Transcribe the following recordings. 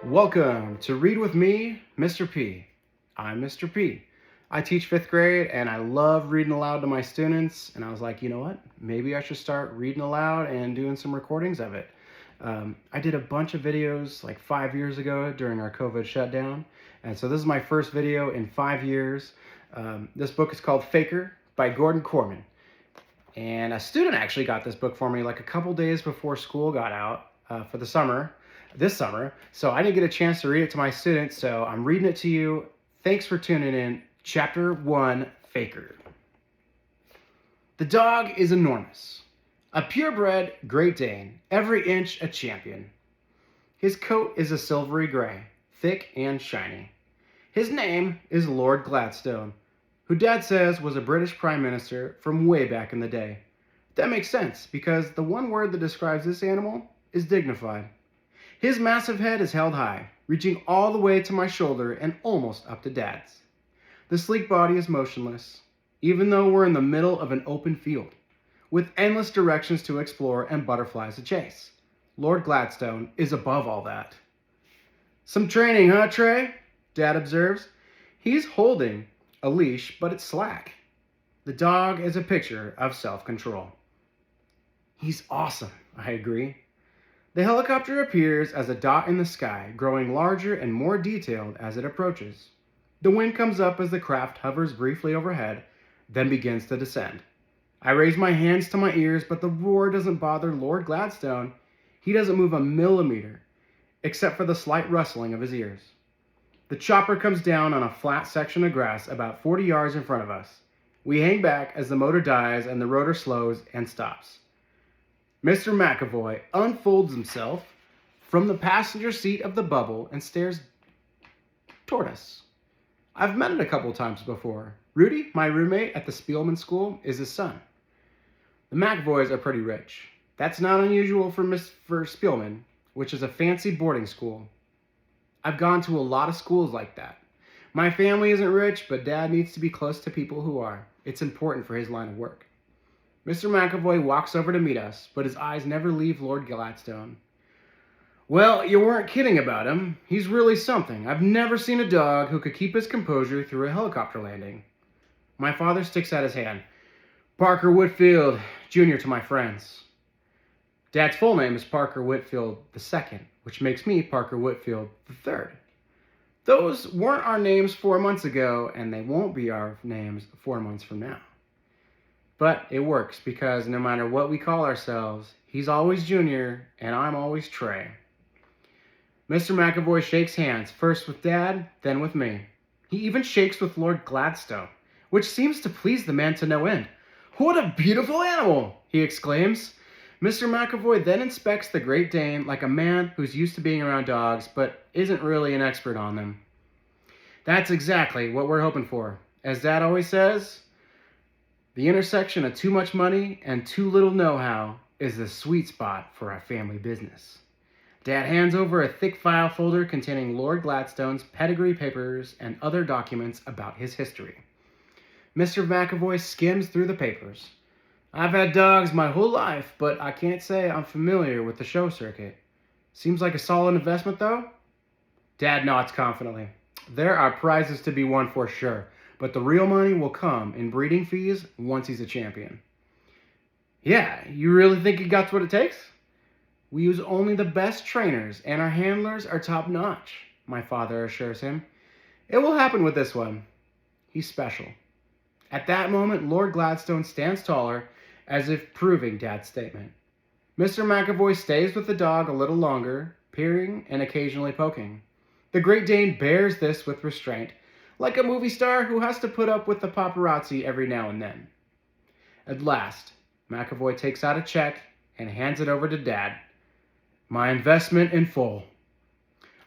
Welcome to Read With Me, Mr. P. I'm Mr. P. I teach 5th grade and I love reading aloud to my students, and I was like, you know what? Maybe I should start reading aloud and doing some recordings of it. I did a bunch of videos like 5 years ago during our COVID shutdown, and so this is my first video in 5 years. This book is called FAKER by Gordan Korman. And a student actually got this book for me like a couple days before school got out for the summer. This summer, so I didn't get a chance to read it to my students, so I'm reading it to you. Thanks for tuning in. Chapter 1, Faker. The dog is enormous. A purebred Great Dane, every inch a champion. His coat is a silvery gray, thick and shiny. His name is Lord Gladstone, who Dad says was a British Prime Minister from way back in the day. That makes sense, because the one word that describes this animal is dignified. His massive head is held high, reaching all the way to my shoulder and almost up to Dad's. The sleek body is motionless, even though we're in the middle of an open field, with endless directions to explore and butterflies to chase. Lord Gladstone is above all that. Some training, huh, Trey? Dad observes. He's holding a leash, but it's slack. The dog is a picture of self-control. He's awesome, I agree. The helicopter appears as a dot in the sky, growing larger and more detailed as it approaches. The wind comes up as the craft hovers briefly overhead, then begins to descend. I raise my hands to my ears, but the roar doesn't bother Lord Gladstone. He doesn't move a millimeter, except for the slight rustling of his ears. The chopper comes down on a flat section of grass about 40 yards in front of us. We hang back as the motor dies and the rotor slows and stops. Mr. McAvoy unfolds himself from the passenger seat of the bubble and stares toward us. I've met it a couple times before. Rudy, my roommate at the Spielman school, is his son. The McAvoys are pretty rich. That's not unusual for Spielman, which is a fancy boarding school. I've gone to a lot of schools like that. My family isn't rich, but Dad needs to be close to people who are. It's important for his line of work. Mr. McAvoy walks over to meet us, but his eyes never leave Lord Gladstone. Well, you weren't kidding about him. He's really something. I've never seen a dog who could keep his composure through a helicopter landing. My father sticks out his hand. Parker Whitfield, Jr. to my friends. Dad's full name is Parker Whitfield II, which makes me Parker Whitfield III. Those weren't our names 4 months ago, and they won't be our names 4 months from now. But it works because no matter what we call ourselves, he's always Junior and I'm always Trey. Mr. McAvoy shakes hands, first with Dad, then with me. He even shakes with Lord Gladstone, which seems to please the man to no end. What a beautiful animal, he exclaims. Mr. McAvoy then inspects the Great Dane like a man who's used to being around dogs but isn't really an expert on them. That's exactly what we're hoping for. As Dad always says, the intersection of too much money and too little know-how is the sweet spot for our family business. Dad hands over a thick file folder containing Lord Gladstone's pedigree papers and other documents about his history. Mr. McAvoy skims through the papers. I've had dogs my whole life, but I can't say I'm familiar with the show circuit. Seems like a solid investment, though? Dad nods confidently. There are prizes to be won for sure, but the real money will come in breeding fees once he's a champion. Yeah, you really think he got what it takes? We use only the best trainers, and our handlers are top-notch, my father assures him. It will happen with this one. He's special. At that moment, Lord Gladstone stands taller, as if proving Dad's statement. Mr. McAvoy stays with the dog a little longer, peering and occasionally poking. The Great Dane bears this with restraint, like a movie star who has to put up with the paparazzi every now and then. At last, McAvoy takes out a check and hands it over to Dad. My investment in full.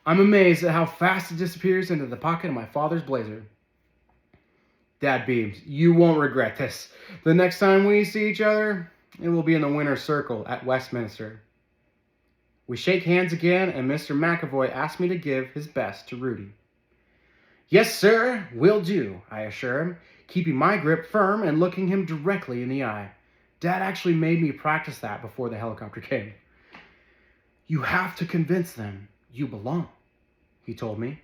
I'm amazed at how fast it disappears into the pocket of my father's blazer. Dad beams. You won't regret this. The next time we see each other, it will be in the winner's circle at Westminster. We shake hands again, and Mr. McAvoy asks me to give his best to Rudy. Yes, sir, will do, I assure him, keeping my grip firm and looking him directly in the eye. Dad actually made me practice that before the helicopter came. You have to convince them you belong. he told me.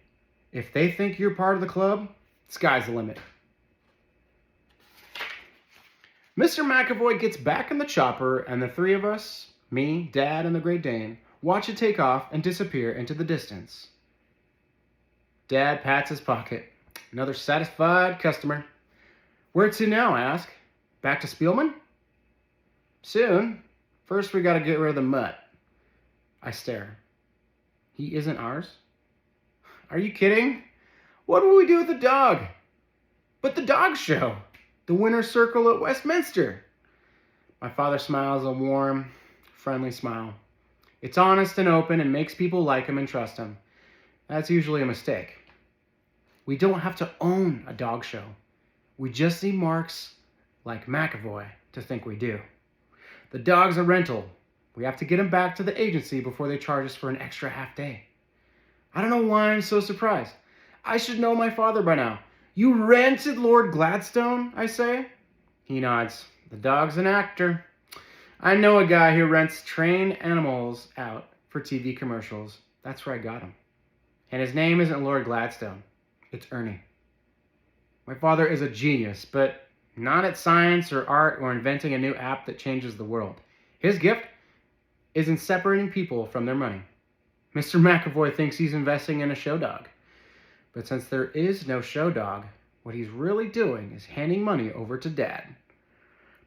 If they think you're part of the club, sky's the limit. Mr. McAvoy gets back in the chopper, and the three of us, me, Dad, and the Great Dane, watch it take off and disappear into the distance. Dad pats his pocket. Another satisfied customer. Where to now, I ask. Back to Spielman? Soon. First, we gotta get rid of the mutt. I stare. He isn't ours? Are you kidding? What will we do with the dog? But the dog show. The winner's circle at Westminster. My father smiles a warm, friendly smile. It's honest and open and makes people like him and trust him. That's usually a mistake. We don't have to own a dog show. We just need marks like McAvoy to think we do. The dog's a rental. We have to get him back to the agency before they charge us for an extra half day. I don't know why I'm so surprised. I should know my father by now. You rented Lord Gladstone, I say? He nods. The dog's an actor. I know a guy who rents trained animals out for TV commercials. That's where I got him. And his name isn't Lord Gladstone. It's Ernie. My father is a genius, but not at science or art or inventing a new app that changes the world. His gift is in separating people from their money. Mr. McAvoy thinks he's investing in a show dog. But since there is no show dog, what he's really doing is handing money over to Dad.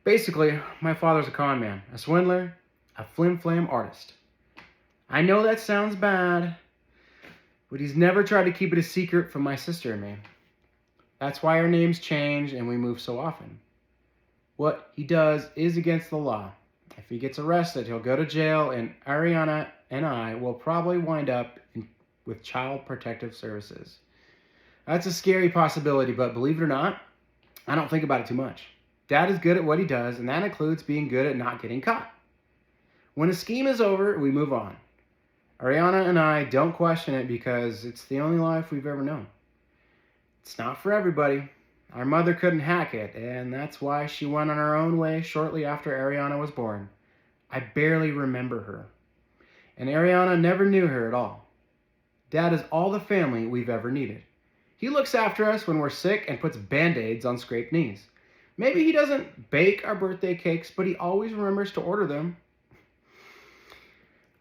Basically, my father's a con man, a swindler, a flim-flam artist. I know that sounds bad, but he's never tried to keep it a secret from my sister and me. That's why our names change and we move so often. What he does is against the law. If he gets arrested, he'll go to jail, and Arianna and I will probably wind up with Child Protective Services. That's a scary possibility, but believe it or not, I don't think about it too much. Dad is good at what he does, and that includes being good at not getting caught. When a scheme is over, we move on. Arianna and I don't question it because it's the only life we've ever known. It's not for everybody. Our mother couldn't hack it, and that's why she went on her own way shortly after Arianna was born. I barely remember her. And Arianna never knew her at all. Dad is all the family we've ever needed. He looks after us when we're sick and puts Band-Aids on scraped knees. Maybe he doesn't bake our birthday cakes, but he always remembers to order them.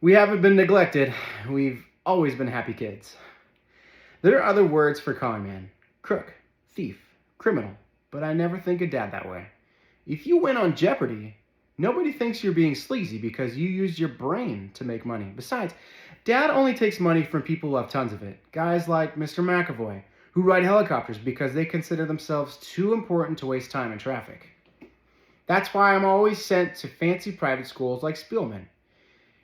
We haven't been neglected. We've always been happy kids. There are other words for con man. Crook, thief, criminal. But I never think of Dad that way. If you win on Jeopardy, nobody thinks you're being sleazy because you used your brain to make money. Besides, Dad only takes money from people who have tons of it. Guys like Mr. McAvoy, who ride helicopters because they consider themselves too important to waste time in traffic. That's why I'm always sent to fancy private schools like Spielman.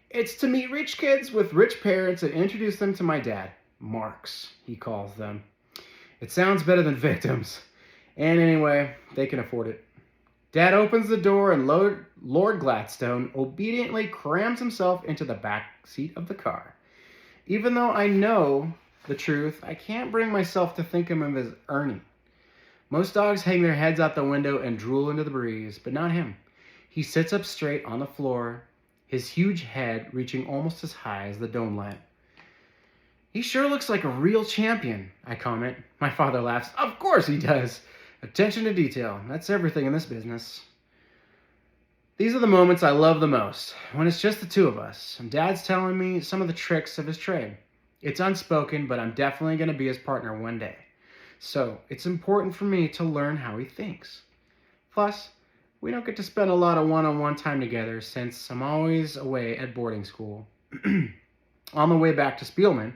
It's to meet rich kids with rich parents and introduce them to my dad. Marks, he calls them. It sounds better than victims. And anyway, they can afford it. Dad opens the door and Lord Gladstone obediently crams himself into the back seat of the car. Even though I know the truth, I can't bring myself to think of him as Ernie. Most dogs hang their heads out the window and drool into the breeze, but not him. He sits up straight on the floor, his huge head reaching almost as high as the dome lamp. He sure looks like a real champion, I comment. My father laughs. Of course he does. Attention to detail. That's everything in this business. These are the moments I love the most, when it's just the two of us, and Dad's telling me some of the tricks of his trade. It's unspoken, but I'm definitely going to be his partner one day. So it's important for me to learn how he thinks. Plus, we don't get to spend a lot of one-on-one time together since I'm always away at boarding school. On the way back to Spielman,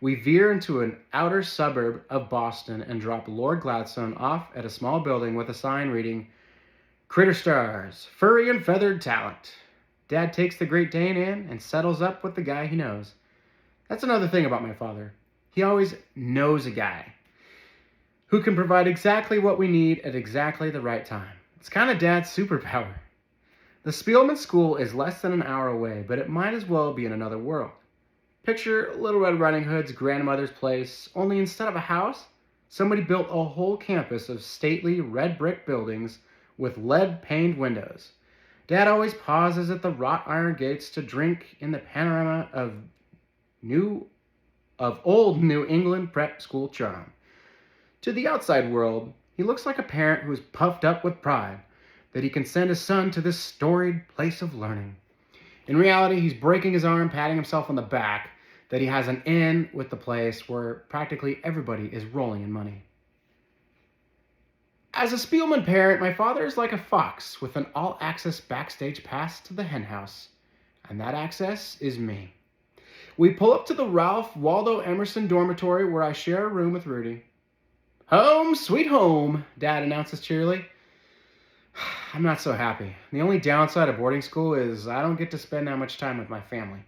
we veer into an outer suburb of Boston and drop Lord Gladstone off at a small building with a sign reading, Critter Stars, Furry and Feathered Talent. Dad takes the Great Dane in and settles up with the guy he knows. That's another thing about my father. He always knows a guy who can provide exactly what we need at exactly the right time. It's kind of Dad's superpower. The Spielman School is less than an hour away, but it might as well be in another world. Picture Little Red Riding Hood's grandmother's place, only instead of a house, somebody built a whole campus of stately red brick buildings with lead-paned windows. Dad always pauses at the wrought iron gates to drink in the panorama of New of old New England prep school charm. To the outside world, he looks like a parent who is puffed up with pride that he can send his son to this storied place of learning. In reality, he's breaking his arm, patting himself on the back, that he has an in with the place where practically everybody is rolling in money. As a Spielman parent, my father is like a fox with an all-access backstage pass to the henhouse, and that access is me. We pull up to the Ralph Waldo Emerson dormitory where I share a room with Rudy. "Home, sweet home," Dad announces cheerily. I'm not so happy. The only downside of boarding school is I don't get to spend that much time with my family.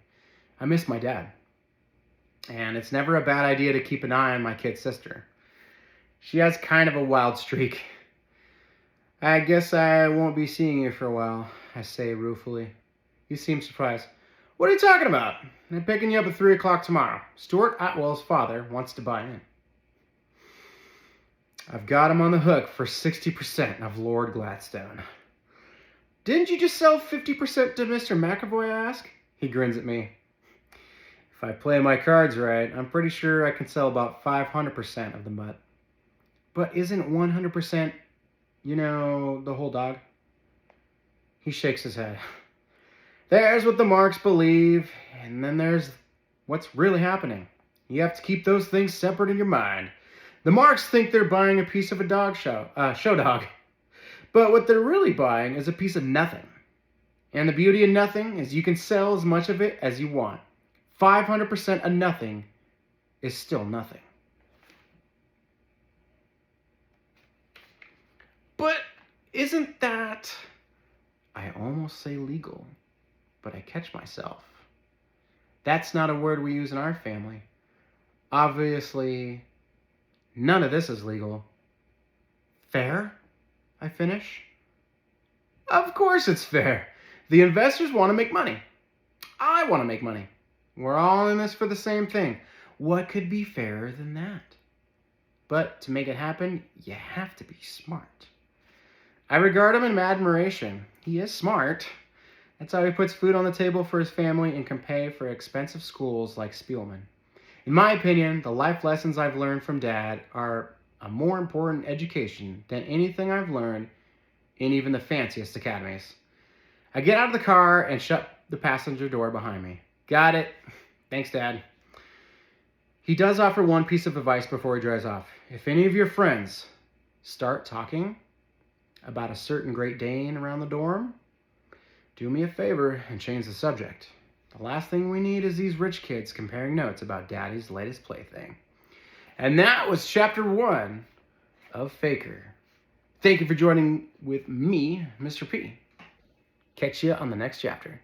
I miss my dad. And it's never a bad idea to keep an eye on my kid sister. She has kind of a wild streak. "I guess I won't be seeing you for a while," I say ruefully. He seems surprised. "What are you talking about? I'm picking you up at 3 o'clock tomorrow. Stuart Atwell's father wants to buy in." I've got him on the hook for 60% of Lord Gladstone. "Didn't you just sell 50% to Mr. McAvoy, I ask?" He grins at me. "If I play my cards right, I'm pretty sure I can sell about 500% of the mutt." "But isn't 100%, the whole dog?" He shakes his head. "There's what the marks believe, and then there's what's really happening. You have to keep those things separate in your mind. The marks think they're buying a piece of a show dog. But what they're really buying is a piece of nothing. And the beauty of nothing is you can sell as much of it as you want. 500% of nothing is still nothing." "But isn't that..." I almost say legal, but I catch myself. That's not a word we use in our family. Obviously, none of this is legal. "Fair?" I finish. "Of course it's fair. The investors want to make money. I want to make money. We're all in this for the same thing. What could be fairer than that? But to make it happen, you have to be smart." I regard him in admiration. He is smart. That's how he puts food on the table for his family and can pay for expensive schools like Spielman. In my opinion, the life lessons I've learned from Dad are a more important education than anything I've learned in even the fanciest academies. I get out of the car and shut the passenger door behind me. "Got it. Thanks, Dad." He does offer one piece of advice before he drives off. If any of your friends start talking about a certain Great Dane around the dorm, do me a favor and change the subject. The last thing we need is these rich kids comparing notes about Daddy's latest plaything. And that was chapter 1 of Faker. Thank you for joining with me, Mr. P. Catch you on the next chapter.